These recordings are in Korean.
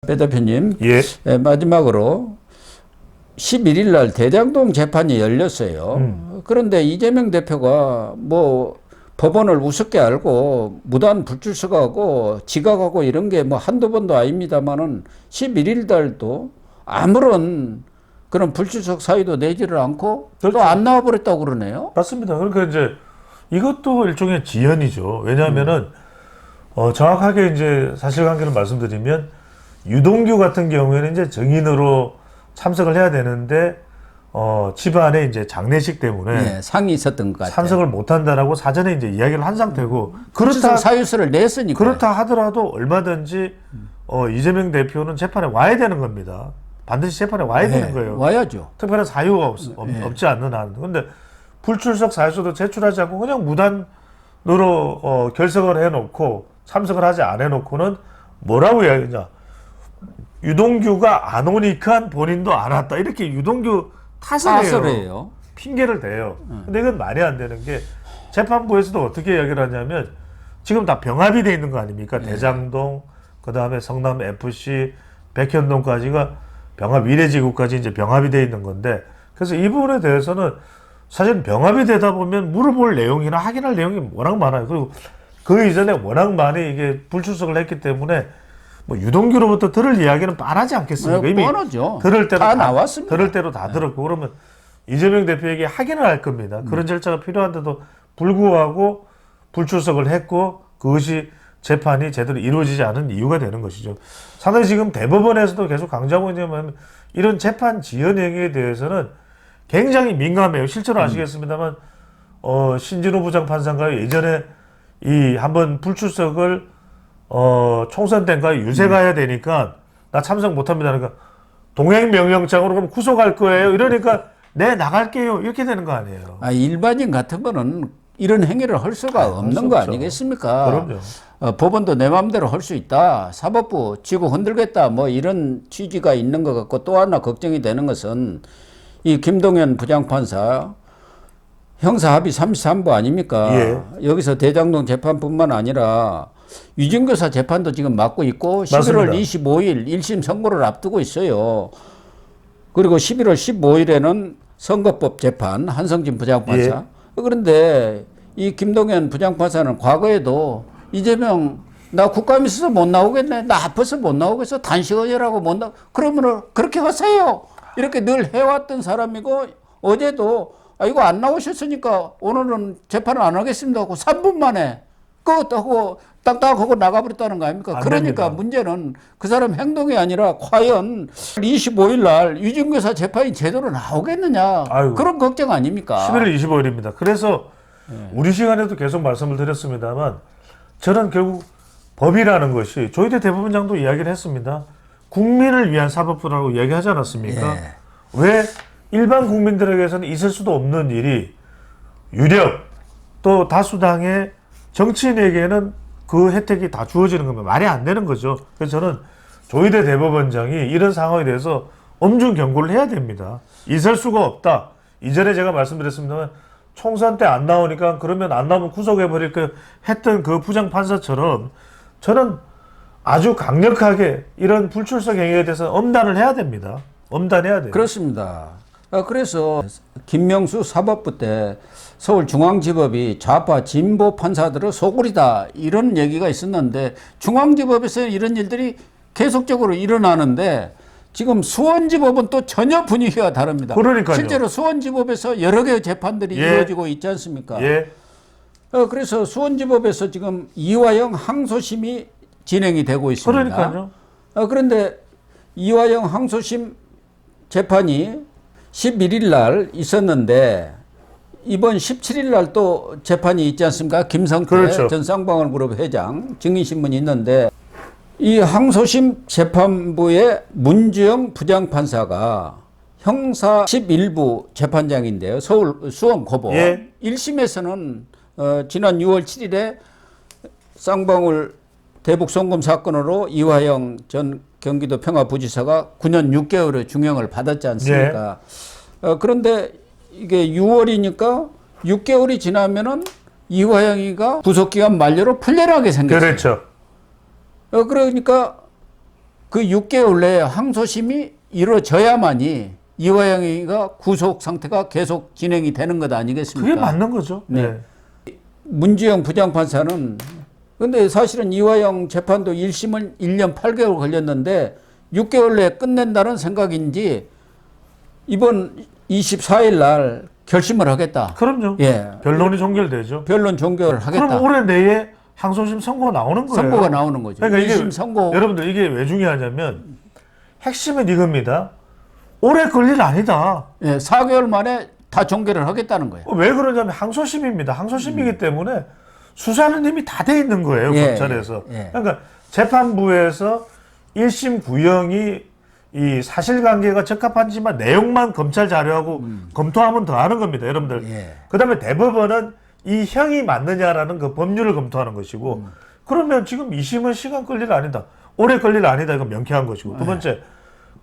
배 대표님, 예. 마지막으로 11일 날 대장동 재판이 열렸어요. 그런데 이재명 대표가 뭐 법원을 우습게 알고 무단 불출석하고 지각하고 이런 게 뭐 한두 번도 아닙니다만은 11일 달도 아무런 그런 불출석 사유도 내지를 않고 그렇죠. 또 안 나와버렸다고 그러네요. 맞습니다. 그러니까 이제 이것도 일종의 지연이죠. 왜냐하면은 정확하게 이제 사실관계를 말씀드리면 유동규 같은 경우에는 이제 증인으로 참석을 해야 되는데 집안에 이제 장례식 때문에 상이 있었던 것 같아요. 참석을 못 한다라고 사전에 이제 이야기를 한 상태고 그렇다 사유서를 냈으니까. 그렇다 하더라도 얼마든지 이재명 대표는 재판에 와야 되는 겁니다. 반드시 재판에 와야 되는 거예요. 와야죠. 특별한 사유가 없지 않는 한. 근데 불출석 사유서도 제출하지 않고 그냥 무단으로 결석을 해놓고 참석을 하지 안 해놓고는 뭐라고 이야기하냐. 유동규가 안 오니까 본인도 안 왔다. 이렇게 유동규 탓을 해요. 핑계를 대요. 근데 이건 말이 안 되는 게 재판부에서도 어떻게 이야기를 하냐면 지금 다 병합이 돼 있는 거 아닙니까? 대장동, 그 다음에 성남 FC, 백현동까지가 병합 위례지구까지 이제 병합이 돼 있는 건데 그래서 이 부분에 대해서는 사실 병합이 되다 보면 물어볼 내용이나 확인할 내용이 워낙 많아요. 그리고 그 이전에 워낙 많이 이게 불출석을 했기 때문에 뭐 유동규로부터 들을 이야기는 뻔하지 않겠습니까? 이미 뻔하죠. 들을 대로 다 나왔습니다. 들을 대로 다 들었고 그러면 이재명 대표에게 확인을 할 겁니다. 그런 절차가 필요한데도 불구하고 불출석을 했고 그것이 재판이 제대로 이루어지지 않은 이유가 되는 것이죠. 상당히 지금 대법원에서도 계속 강조하고 있냐면 이런 재판 지연 행위에 대해서는 굉장히 민감해요. 실제로 아시겠습니다만 신진호 부장판사가 예전에 이 한번 불출석을 총선 때인가 유세 가야 되니까 나 참석 못합니다. 그러니까 동행명령장으로 그럼 구속할 거예요. 이러니까 네 나갈게요. 이렇게 되는 거 아니에요. 일반인 같은 거는 이런 행위를 할 수가 없는 거 아니겠습니까? 그럼요. 법원도 내 마음대로 할 수 있다. 사법부 쥐고 흔들겠다. 뭐 이런 취지가 있는 것 같고 또 하나 걱정이 되는 것은 이 김동연 부장판사 형사 합의 33부 아닙니까? 예. 여기서 대장동 재판뿐만 아니라 유증교사 재판도 지금 맡고 있고 11월 맞습니다. 25일 1심 선고를 앞두고 있어요. 그리고 11월 15일에는 선거법 재판 한성진 부장판사. 예. 그런데 이 김동연 부장판사는 과거에도 이재명 나 국감에 있어서 못 나오겠네. 나 아파서 못 나오겠어. 단식의제라고 못 나오. 그러면은 그렇게 하세요. 이렇게 늘 해왔던 사람이고 어제도 이거 안 나오셨으니까 오늘은 재판을 안 하겠습니다 하고 3분 만에 그것하고 딱딱하고 나가버렸다는 거 아닙니까? 그러니까 됩니다. 문제는 그 사람 행동이 아니라 과연 25일 날 유증교사 재판이 제대로 나오겠느냐. 아이고. 그런 걱정 아닙니까? 11월 25일입니다. 그래서 우리 시간에도 계속 말씀을 드렸습니다만 저는 결국 법이라는 것이 조희대 대법원장도 이야기를 했습니다. 국민을 위한 사법부라고 이야기하지 않았습니까? 예. 왜 일반 국민들에게서는 있을 수도 없는 일이 유력 또 다수당의 정치인에게는 그 혜택이 다 주어지는 겁니다. 말이 안 되는 거죠. 그래서 저는 조희대 대법원장이 이런 상황에 대해서 엄중 경고를 해야 됩니다. 있을 수가 없다. 이전에 제가 말씀드렸습니다만 총선 때 안 나오니까 그러면 안 나오면 구속해버릴 거 했던 그 부장판사처럼 저는 아주 강력하게 이런 불출석 행위에 대해서 엄단을 해야 됩니다. 엄단해야 돼요. 그렇습니다. 그래서 김명수 사법부 때 서울중앙지법이 좌파 진보 판사들의 소굴이다 이런 얘기가 있었는데 중앙지법에서 이런 일들이 계속적으로 일어나는데 지금 수원지법은 또 전혀 분위기가 다릅니다. 그러니까요. 실제로 수원지법에서 여러 개의 재판들이 이루어지고 있지 않습니까? 예. 그래서 수원지법에서 지금 이화영 항소심이 진행이 되고 있습니다. 그러니까요. 그런데 이화영 항소심 재판이 11일 날 있었는데 이번 17일 날 또 재판이 있지 않습니까? 김성태 그렇죠. 전 쌍방울그룹 회장 증인신문이 있는데 이 항소심 재판부의 문주영 부장판사가 형사 11부 재판장인데요. 서울 수원고법. 예. 1심에서는 지난 6월 7일에 쌍방울 대북송금 사건으로 이화영 전 경기도 평화부지사가 9년 6개월의 중형을 받았지 않습니까? 그런데 이게 6월이니까 6개월이 지나면은 이화영이가 구속기간 만료로 풀려나게 생겼어요. 그렇죠. 그러니까 그 6개월 내에 항소심이 이루어져야만이 이화영이가 구속 상태가 계속 진행이 되는 것 아니겠습니까? 그게 맞는 거죠. 네. 문주영 부장판사는 근데 사실은 이화영 재판도 1심은 1년 8개월 걸렸는데 6개월 내에 끝낸다는 생각인지 이번 24일 날 결심을 하겠다. 그럼요. 예. 변론이 종결되죠. 변론 종결을 하겠다. 그럼 올해 내에 항소심 선고가 나오는 거예요. 선고가 나오는 거죠. 그러니까 이게 1심 선고. 여러분들 이게 왜 중요하냐면 핵심은 이겁니다. 오래 걸릴 일 아니다. 예, 4개월 만에 다 종결을 하겠다는 거예요. 왜 그러냐면 항소심입니다. 항소심이기 때문에 수사는 이미 다 돼 있는 거예요. 예, 검찰에서. 예. 그러니까 재판부에서 1심 구형이 이 사실관계가 적합한지만 내용만 검찰 자료하고 검토하면 더 하는 겁니다. 여러분들. 예. 그다음에 대법원은 이 형이 맞느냐라는 그 법률을 검토하는 것이고 그러면 지금 2심은 시간 끌릴 일 아니다. 오래 걸릴 일 아니다. 이건 명쾌한 것이고. 두 번째,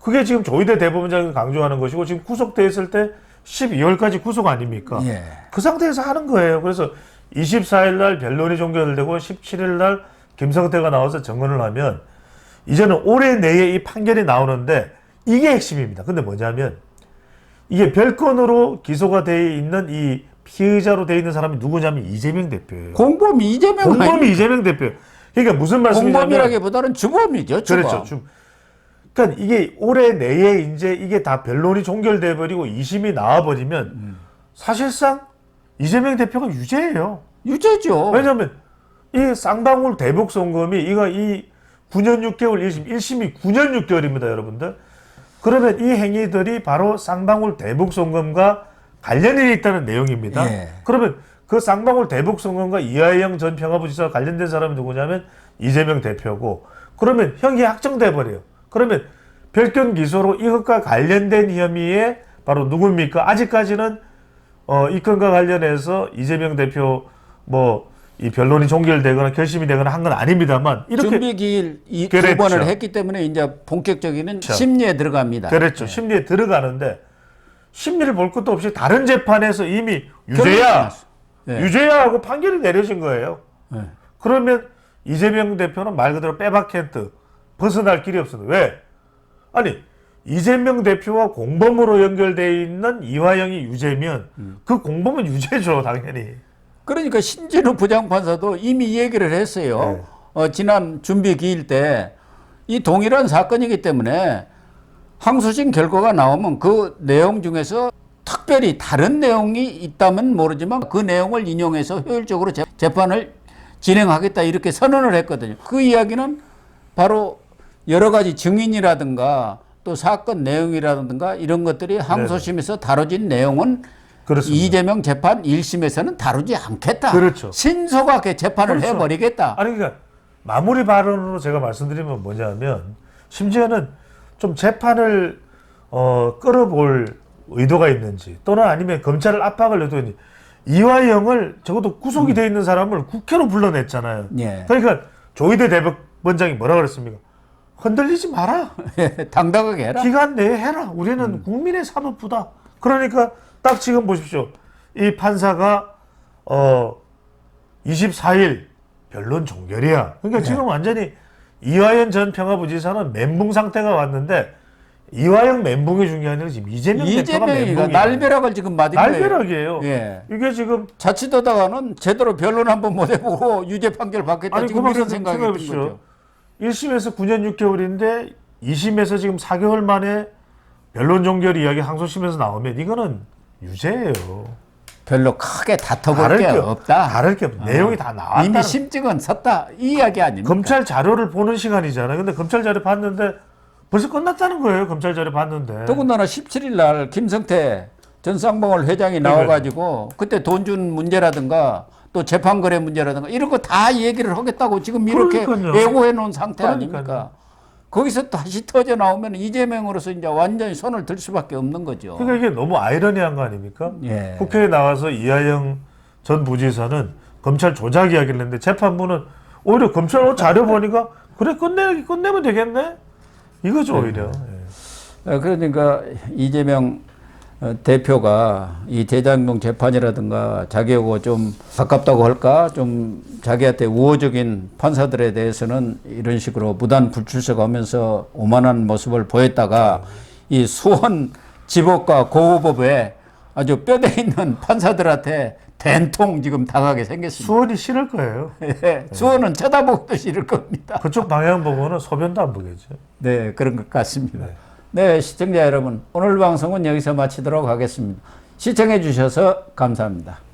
그게 지금 조희대 대법원장이 강조하는 것이고 지금 구속돼 있을 때 12월까지 구속 아닙니까? 예. 그 상태에서 하는 거예요. 그래서 24일 날 변론이 종결되고 17일 날 김성태가 나와서 증언을 하면 이제는 올해 내에 이 판결이 나오는데 이게 핵심입니다. 근데 뭐냐면 이게 별건으로 기소가 돼 있는 이 피의자로 돼 있는 사람이 누구냐면 이재명 대표예요. 공범이 이재명 공범이 이재명 대표. 그러니까 무슨 말씀이냐면 공범이라기보다는 주범이죠. 주범. 그렇죠. 그러니까 이게 올해 내에 이제 이게 다 변론이 종결돼 버리고 2심이 나와 버리면 사실상 이재명 대표가 유죄예요. 유죄죠. 왜냐하면 이 쌍방울 대북 송금이 이거 이 9년 6개월 1심이 9년 6개월입니다, 여러분들. 그러면 이 행위들이 바로 쌍방울 대북 송금과 관련이 있다는 내용입니다. 예. 그러면 그 쌍방울 대북 송금과 이하영 전 평화부지사와 관련된 사람이 누구냐면 이재명 대표고 그러면 형이 확정돼 버려요. 그러면 별건 기소로 이것과 관련된 혐의에 바로 누굽니까? 아직까지는 이 건과 관련해서 이재명 대표 이 변론이 종결되거나 결심이 되거나 한 건 아닙니다만 이렇게 준비 기일 두 그랬죠. 번을 했기 때문에 이제 본격적인 심리에 들어갑니다. 그렇죠. 심리에 들어가는데 심리를 볼 것도 없이 다른 재판에서 이미 유죄야, 네. 유죄야 하고 판결이 내려진 거예요. 네. 그러면 이재명 대표는 말 그대로 빼박캔트 벗어날 길이 없습니다. 왜? 아니 이재명 대표와 공범으로 연결되어 있는 이화영이 유죄면 그 공범은 유죄죠, 당연히. 그러니까 신진우 부장판사도 이미 얘기를 했어요. 지난 준비 기일 때 이 동일한 사건이기 때문에 항소심 결과가 나오면 그 내용 중에서 특별히 다른 내용이 있다면 모르지만 그 내용을 인용해서 효율적으로 재판을 진행하겠다 이렇게 선언을 했거든요. 그 이야기는 바로 여러 가지 증인이라든가 또 사건 내용이라든가 이런 것들이 항소심에서 다뤄진 내용은 그렇습니다. 이재명 재판 1심에서는 다루지 않겠다. 그렇죠. 신속하게 재판을 그렇죠. 해버리겠다. 아니 그러니까 마무리 발언으로 제가 말씀드리면 뭐냐면 심지어는 좀 재판을 끌어볼 의도가 있는지 또는 아니면 검찰을 압박을 의도했는지 이화영을 적어도 구속이 돼 있는 사람을 국회로 불러냈잖아요. 예. 그러니까 조희대 대법원장이 뭐라 그랬습니까? 흔들리지 마라. 당당하게 해라. 기간 내에 해라. 우리는 국민의 사법부다. 그러니까 딱 지금 보십시오. 이 판사가 24일 변론 종결이야. 그러니까 지금 완전히 이화영 전 평화부지사는 멘붕 상태가 왔는데 이화영 멘붕이 중요한 게 지금 이재명 대표가 이재명이가 멘붕이에요. 날벼락을 지금 맞은 거예요. 날벼락이에요. 예. 이게 지금 자칫하다가는 제대로 변론 한번 못 해보고 유죄 판결 받겠다. 아니 지금 이런 생각이 든 생각해보십시오. 거죠. 1심에서 9년 6개월인데 2심에서 지금 4개월 만에 변론 종결 이야기 항소심에서 나오면 이거는 유죄예요. 별로 크게 다퉈볼 게 없다. 다를 게 없다. 내용이 다 나왔다. 이미 심증은 섰다. 이 이야기 아닙니까? 검찰 자료를 보는 시간이잖아요. 근데 검찰 자료 봤는데 벌써 끝났다는 거예요. 검찰 자료 봤는데. 더군다나 17일 날 김성태 전 쌍방울 회장이 나와가지고 그때 돈 준 문제라든가 또 재판 거래 문제라든가 이런 거 다 얘기를 하겠다고 지금 이렇게 그러니까요. 예고해 놓은 상태 그러니까요. 아닙니까? 거기서 다시 터져 나오면 이재명으로서 이제 완전히 손을 들 수밖에 없는 거죠. 그러니까 이게 너무 아이러니한 거 아닙니까? 예. 국회에 나와서 이하영 전 부지사는 검찰 조작 이야기를 했는데 재판부는 오히려 검찰 자료 보니까 그래 끝내면 되겠네? 이거죠 오히려. 예. 그러니까 이재명 대표가 이 대장동 재판이라든가 자기하고 좀 가깝다고 할까? 좀 자기한테 우호적인 판사들에 대해서는 이런 식으로 무단 불출석하면서 오만한 모습을 보였다가 이 수원 지법과 고법에 아주 뼈대 있는 판사들한테 된통 지금 당하게 생겼습니다. 수원이 싫을 거예요. 수원은 쳐다보기도 싫을 겁니다. 그쪽 방향 보고는 소변도 안 보겠죠. 네, 그런 것 같습니다. 네, 시청자 여러분, 오늘 방송은 여기서 마치도록 하겠습니다. 시청해 주셔서 감사합니다.